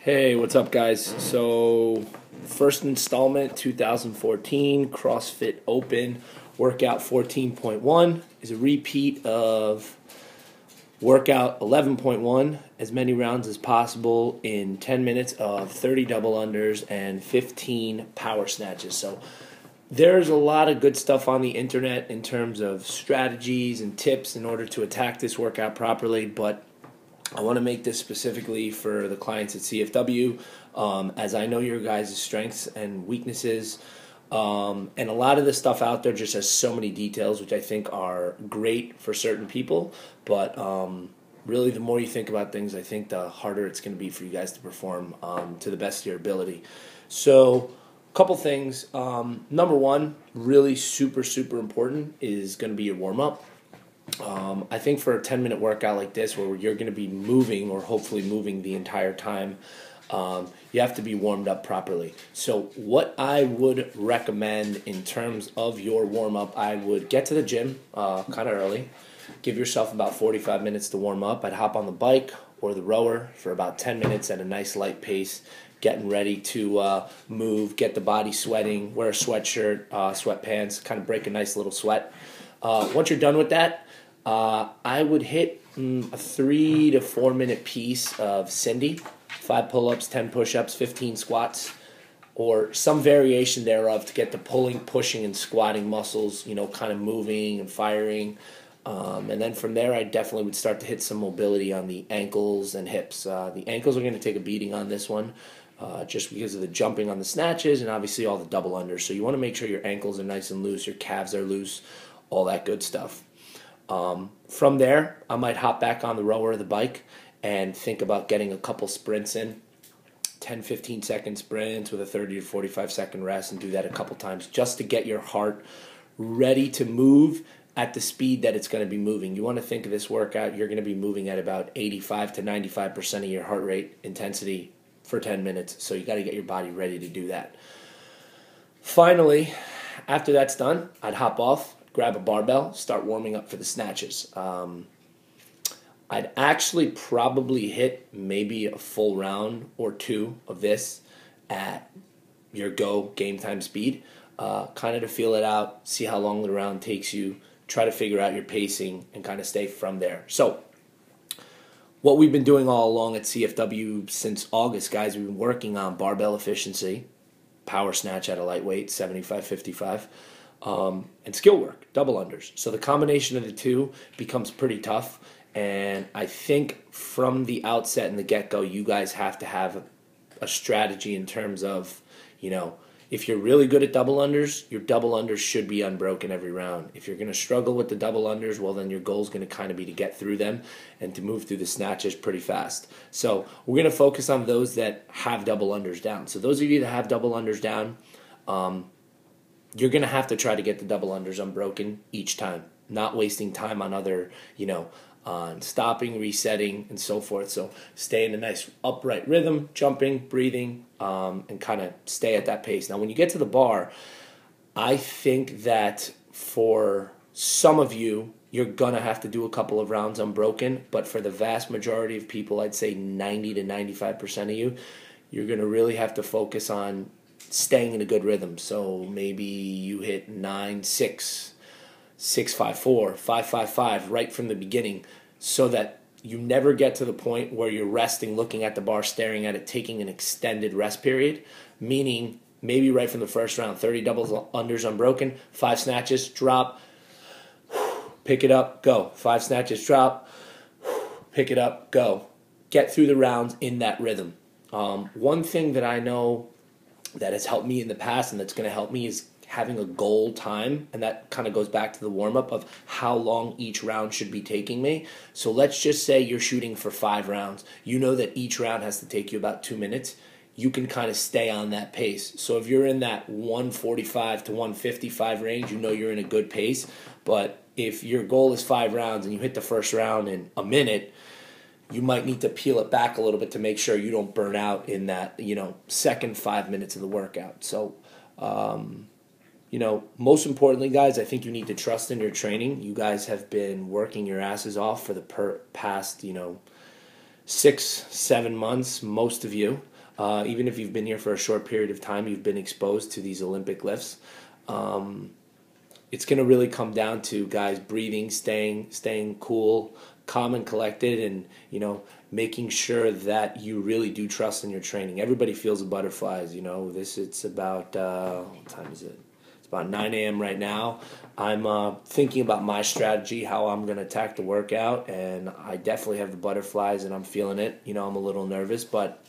Hey, what's up, guys? So, first installment 2014 CrossFit Open Workout 14.1 is a repeat of Workout 11.1, as many rounds as possible in 10 minutes of 30 double unders and 15 power snatches. So, there's a lot of good stuff on the internet in terms of strategies and tips in order to attack this workout properly, but I want to make this specifically for the clients at CFW, as I know your guys' strengths and weaknesses. And a lot of the stuff out there just has so many details, which I think are great for certain people. But really, the more you think about things, I think the harder it's going to be for you guys to perform to the best of your ability. So, a couple things. Number one, really super important, is going to be your warm-up. I think for a 10-minute workout like this, where you're going to be moving or hopefully moving the entire time, you have to be warmed up properly. So what I would recommend in terms of your warm-up, I would get to the gym kind of early. Give yourself about 45 minutes to warm up. I'd hop on the bike or the rower for about 10 minutes at a nice light pace, getting ready to move, get the body sweating, wear a sweatshirt, sweatpants, kind of break a nice little sweat. Once you're done with that, I would hit a 3 to 4 minute piece of Cindy, 5 pull-ups, 10 push-ups, 15 squats, or some variation thereof to get the pulling, pushing, and squatting muscles, kind of moving and firing. And then from there, I definitely would start to hit some mobility on the ankles and hips. The ankles are going to take a beating on this one, just because of the jumping on the snatches and obviously all the double unders. So you want to make sure your ankles are nice and loose, your calves are loose, all that good stuff. From there, I might hop back on the rower or the bike and think about getting a couple sprints in, 10, 15-second sprints with a 30 to 45-second rest, and do that a couple times just to get your heart ready to move at the speed that it's going to be moving. You want to think of this workout, you're going to be moving at about 85 to 95% of your heart rate intensity for 10 minutes, so you got to get your body ready to do that. Finally, after that's done, I'd hop off, grab a barbell, start warming up for the snatches. I'd actually probably hit maybe a full round or two of this at your game time speed, kind of to feel it out, see how long the round takes you, try to figure out your pacing, and kind of stay from there. So what we've been doing all along at CFW since August, guys, we've been working on barbell efficiency, power snatch at a lightweight, 75-55, and skill work, double unders. So the combination of the two becomes pretty tough, and I think from the outset and the get-go, you guys have to have a strategy in terms of, if you're really good at double unders, your double unders should be unbroken every round. If you're going to struggle with the double unders, well, then your goal is going to kind of be to get through them and to move through the snatches pretty fast. So we're going to focus on those that have double unders down. So those of you that have double unders down, you're going to have to try to get the double unders unbroken each time, not wasting time on other, on stopping, resetting, and so forth. So stay in a nice upright rhythm, jumping, breathing, and kind of stay at that pace. Now, when you get to the bar, I think that for some of you, you're going to have to do a couple of rounds unbroken, but for the vast majority of people, I'd say 90 to 95% of you, you're going to really have to focus on staying in a good rhythm. So maybe you hit 9-6, 6-5-4, 5-5-5 right from the beginning, so that you never get to the point where you're resting, looking at the bar, staring at it, taking an extended rest period, meaning maybe right from the first round, 30 doubles unders unbroken, 5 snatches, drop, pick it up, go. 5 snatches, drop, pick it up, go. Get through the rounds in that rhythm. One thing that I know that has helped me in the past and that's going to help me is having a goal time, and that kind of goes back to the warm-up of how long each round should be taking me. So let's just say you're shooting for 5 rounds. You know that each round has to take you about 2 minutes. You can kind of stay on that pace. So if you're in that 145 to 155 range, you know you're in a good pace. But if your goal is 5 rounds and you hit the first round in a minute, you might need to peel it back a little bit to make sure you don't burn out in that, second 5 minutes of the workout. So, most importantly, guys, I think you need to trust in your training. You guys have been working your asses off for the past, 6-7 months, most of you. Even if you've been here for a short period of time, you've been exposed to these Olympic lifts. It's going to really come down to guys breathing, staying cool, calm and collected, and making sure that you really do trust in your training. Everybody feels the butterflies. It's about what time is it? It's about 9 a.m. right now. I'm thinking about my strategy, how I'm going to attack the workout, and I definitely have the butterflies, and I'm feeling it. I'm a little nervous, but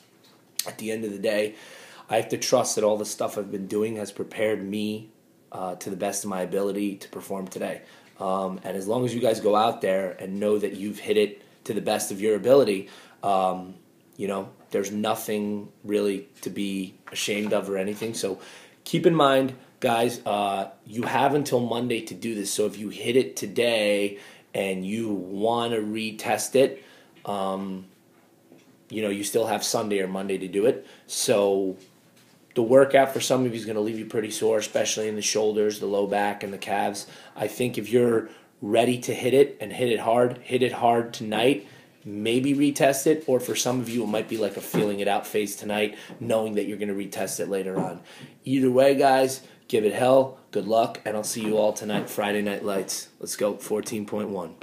at the end of the day, I have to trust that all the stuff I've been doing has prepared me to the best of my ability to perform today. And as long as you guys go out there and know that you've hit it to the best of your ability, there's nothing really to be ashamed of or anything. So keep in mind, guys, you have until Monday to do this. So if you hit it today and you want to retest it, you still have Sunday or Monday to do it. So the workout for some of you is going to leave you pretty sore, especially in the shoulders, the low back, and the calves. I think if you're ready to hit it and hit it hard tonight, maybe retest it. Or for some of you, it might be like a feeling it out phase tonight, knowing that you're going to retest it later on. Either way, guys, give it hell. Good luck, and I'll see you all tonight, Friday Night Lights. Let's go, 14.1.